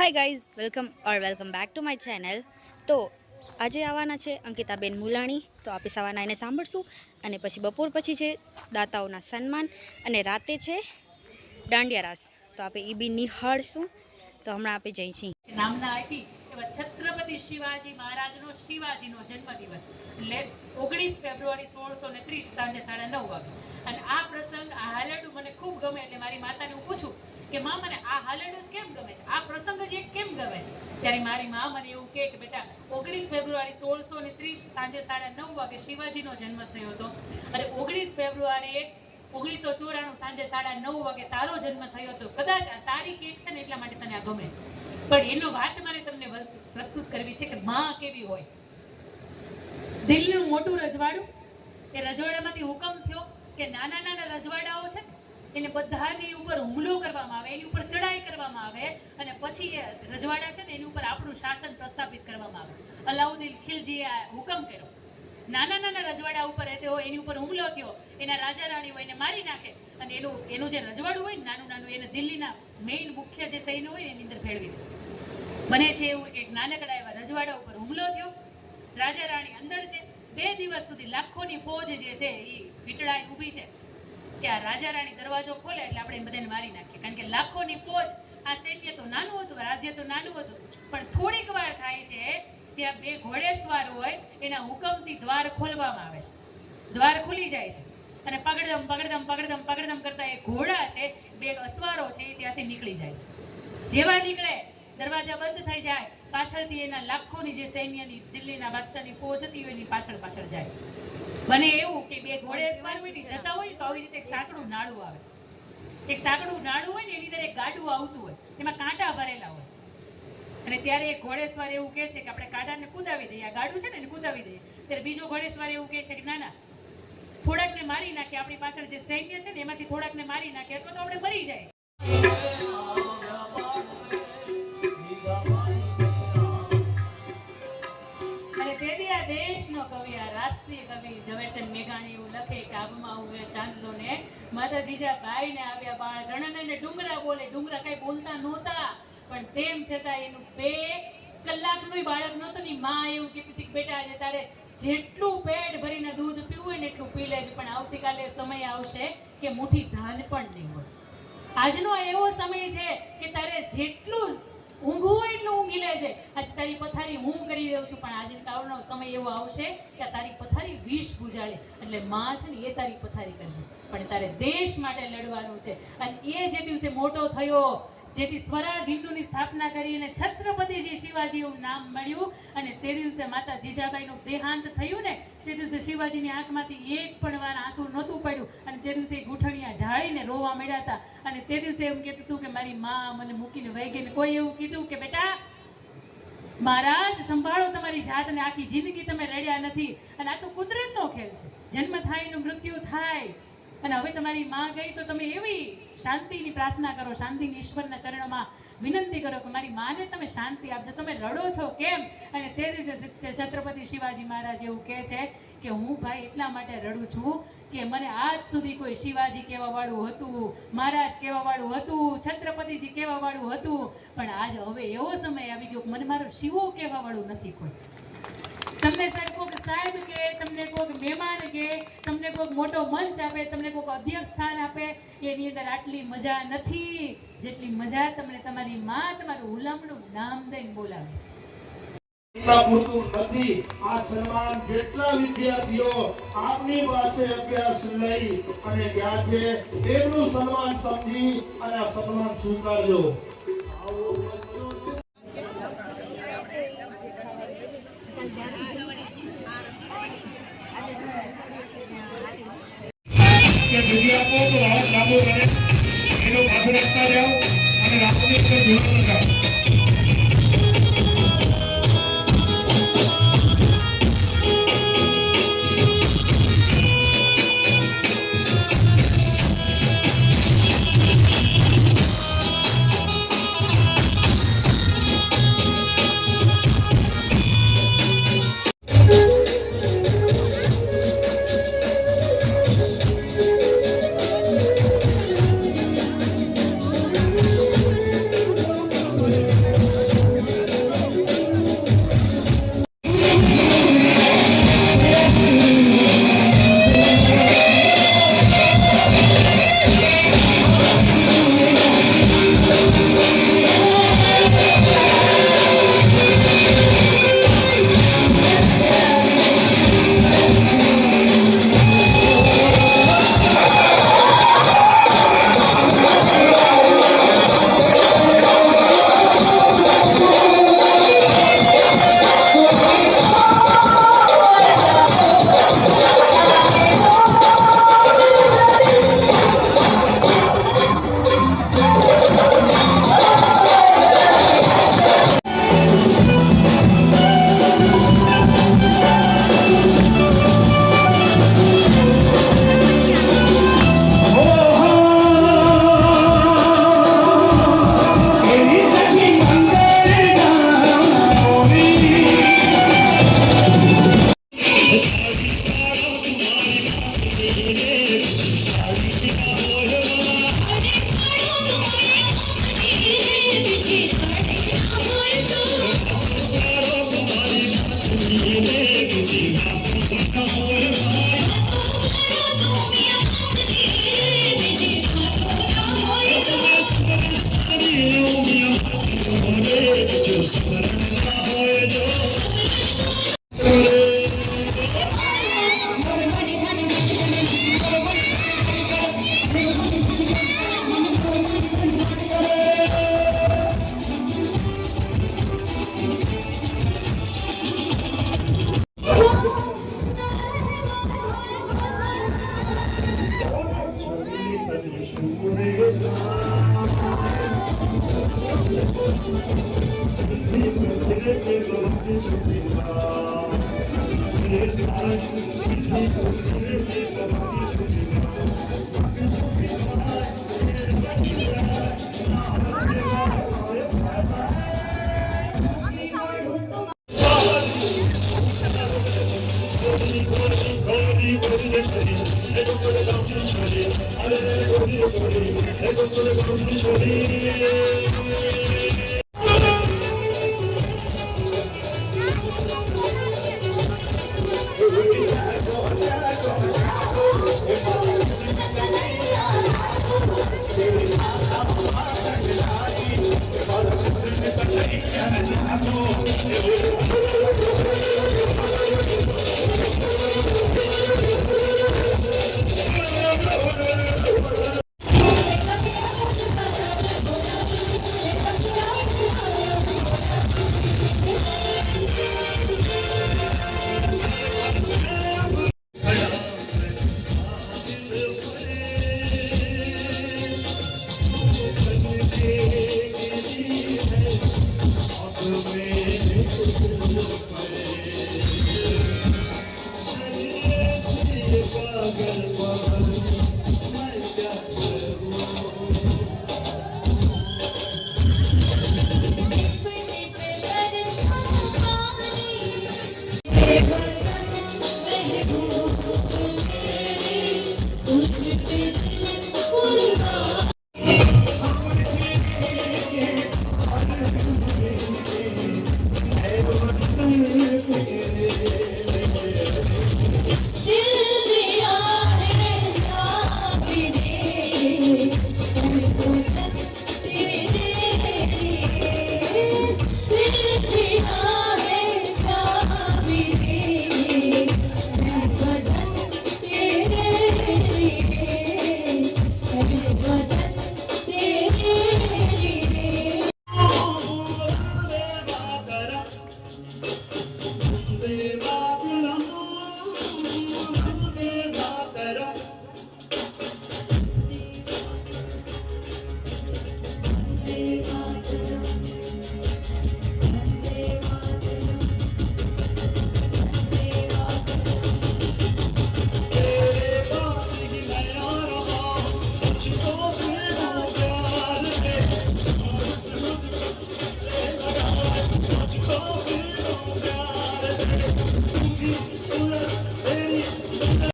Hi guys, welcome back to my channel. તો આજે આવવાના છે અંકિતાબેન મુલાણી. તો આપણે સવારના એને સાંભળશું અને પછી બપોર પછી છે દાતાઓના સન્માન અને રાતે છે દાંડિયા રાસ. તો આપણે એ બી નિહાળશું. તો હમણાં આપણે જઈ છીએ નામના આપી એવા છત્રપતિ શિવાજી મહારાજનો શિવાજીનો જન્મદિવસ એટલે 19 ફેબ્રુઆરી 1630 સાંજે 9:30 વાગે. અને આ પ્રસંગ આ હાલરડું મને ખૂબ ગમે એટલે મારી માતાને હું પૂછું કે માં મને આ હાલરડું જ કેમ ગમે છે, આ પ્રસંગ જ કેમ ગમે છે, ત્યારે મારી માં મને એવું કહે કે બેટા 19 ફેબ્રુઆરી 1630 સાંજે 9:30 વાગે શિવાજીનો જન્મ થયો હતો અને 19 ફેબ્રુઆરી 1994 સાંજે 9:30 વાગે તારો જન્મ થયો હતો. કદાચ આ તારીખ એક છે ને એટલા માટે તને આ ગમે છે, પણ એનો વાત મારે તમને પ્રસ્તુત કરવી છે કે માં કેવી હોય. દિલનું મોટું રજવાડું, એ રજવાડામાંથી હુકમ થયો કે નાના નાના રજવાડાઓ છે એને બધાની ઉપર હુમલો કરવામાં આવે, એની ઉપર ચડાઈ કરવામાં આવે અને પછી એ રજવાડા છે ને એની ઉપર આપણું શાસન પ્રસ્થાપિત કરવામાં આવે. અલાઉદ્દીન ખિલજીએ હુકમ કર્યો, નાના નાના રજવાડા ઉપર એની ઉપર હુમલો થયો, એના રાજા રાણીઓ એને મારી નાખે અને એનું જે રજવાડું હોય ને નાનું નાનું એને દિલ્હીના મેઇન મુખ્ય જે સૈન્ય હોય એની અંદર ભેળવી દે. બને છે એવું એક નાનકડા એવા રજવાડા ઉપર હુમલો થયો, રાજા રાણી અંદર છે. 2 દિવસ સુધી લાખોની ફોજ જે છે એ વીટળાઈ ઊભી છે કે આ રાજા રાણી દરવાજો ખોલે એટલે આપણે બધાને મારી નાખીએ, કારણ કે લાખોની ફોજ. આ સૈન્ય તો નાનું હતું, રાજ્ય તો નાનું હતું, પણ થોડીક વાર થાય છે ત્યાં 2 ઘોડેસવાર હોય એના હુકમથી દ્વાર ખોલવામાં આવે છે. દ્વાર ખુલી જાય છે અને પગડમ પગડમ પગડમ પગડમ કરતા એ ઘોડા છે, 2 અસવારો છે એ ત્યાંથી નીકળી જાય છે. જેવા નીકળે દરવાજા બંધ થઈ જાય, પાછળથી એના લાખોની જે સૈન્યની દિલ્હીના બાદશાહની ફોજ હતી એની પાછળ જાય. બને એવું કે 2 ઘોડેસવાર જતા હોય તો આવી રીતે એક સાંકડું નાળું આવે. એક સાંકડું નાળું હોય ને એની અંદર એક ગાડું આવતું હોય, એમાં કાંટા ભરેલા હોય અને ત્યારે એક ઘોડેસવાર એવું કહે છે કે આપણે કાંટાને કુદાવી દઈએ, આ ગાડું છે ને એને કુદાવી દઈએ. ત્યારે બીજો ઘોડેસવાર એવું કહે છે કે ના ના, થોડાકને મારી નાખે, આપણી પાછળ જે સૈન્ય છે ને એમાંથી થોડાકને મારી નાખે અથવા તો આપણે મરી જાય. અને તેથી આ દેશનો કવિ, આ રાષ્ટ્રીય કવિ ઝવેરચંદ મેઘાણી એવું લખે કે આબમાં ઉવે ચાંદલો ને માતા જીજાબાઈ ને આવ્યા બાળ ગણને ડુંગરા બોલે. ડુંગરા કઈ બોલતા નહોતા, પણ તેમ છતાં એનું 2 કલાકનું બાળક નહોતું ને માં એવું કહેતી હતી કે બેટા આજે તારે જેટલું પેટ ભરીને દૂધ પીવું હોય ને એટલું પી લેજે, પણ આવતીકાલે સમય આવશે કે મુઠ્ઠી ધાન પણ નહીં હોય. આજનો એવો સમય છે કે તારે જેટલું ઊંઘવું હોય એટલું ઊંઘી લેજે. આજ તારી પથારી હું કરી દઉં છું, પણ આજે કાળનો સમય એવો આવશે કે તારી પથારી વિષ બુજાડે. એટલે માં છે ને એ તારી પથારી કરશે, પણ તારે દેશ માટે લડવાનું છે. અને એ જે દિવસે મોટો થયો, જેથી સ્વરાજ હિન્દુની સ્થાપના કરી અને છત્રપતિજી શિવાજી એવું નામ મળ્યું, અને તે દિવસે માતા જીજાબાઈનું દેહાંત થયું ને તે દિવસે શિવાજીની આંખમાંથી એક પણ વાર આંસુ નહોતું પડ્યું અને તે દિવસે ગુઠણિયા ઢાળીને રોવા મળ્યા હતા. અને તે દિવસે એમ કહેતું હતું કે મારી માં મને મૂકીને વહી ગઈ. કોઈ એવું કીધું કે બેટા મહારાજ સંભાળો તમારી જાતને, આખી જિંદગી તમે રડ્યા નથી અને આ તો કુદરતનો ખેલ છે, જન્મ થાય એનું મૃત્યુ થાય. અને હવે તમારી માં ગઈ તો તમે એવી શાંતિની પ્રાર્થના કરો, શાંતિની ઈશ્વરના ચરણોમાં વિનંતી કરો કે મારી માને તમે શાંતિ આપજો, તમે રડો છો કેમ? અને તે દિવસે છત્રપતિ શિવાજી મહારાજ એવું કહે છે કે હું ભાઈ એટલા માટે રડું છું કે મને આજ સુધી કોઈ શિવાજી કહેવા વાળું હતું, મહારાજ કહેવા વાળું હતું, છત્રપતિજી કહેવા વાળું હતું, પણ આજ હવે એવો સમય આવી ગયો મને મારો શિવો કહેવા વાળું નથી કોઈ. તમને કોઈક સાહેબ કે, તમને કોઈક મહેમાન કે, તમને કોઈક મોટો મંચ આપે, તમને કોઈક અધ્યક્ષ સ્થાન આપે, એની અંદર આટલી મજા નથી જેટલી મજા તમને તમારી માં તમારું હુલામણું નામ દઈને બોલાવે છે. આ સન્માન જેટલા વિદ્યાર્થીઓ આપની પાસે અભ્યાસ લઈ અને ગયા છે તેમનું સન્માન સમજી અને આ સન્માન સ્વીકારજો. Thank you.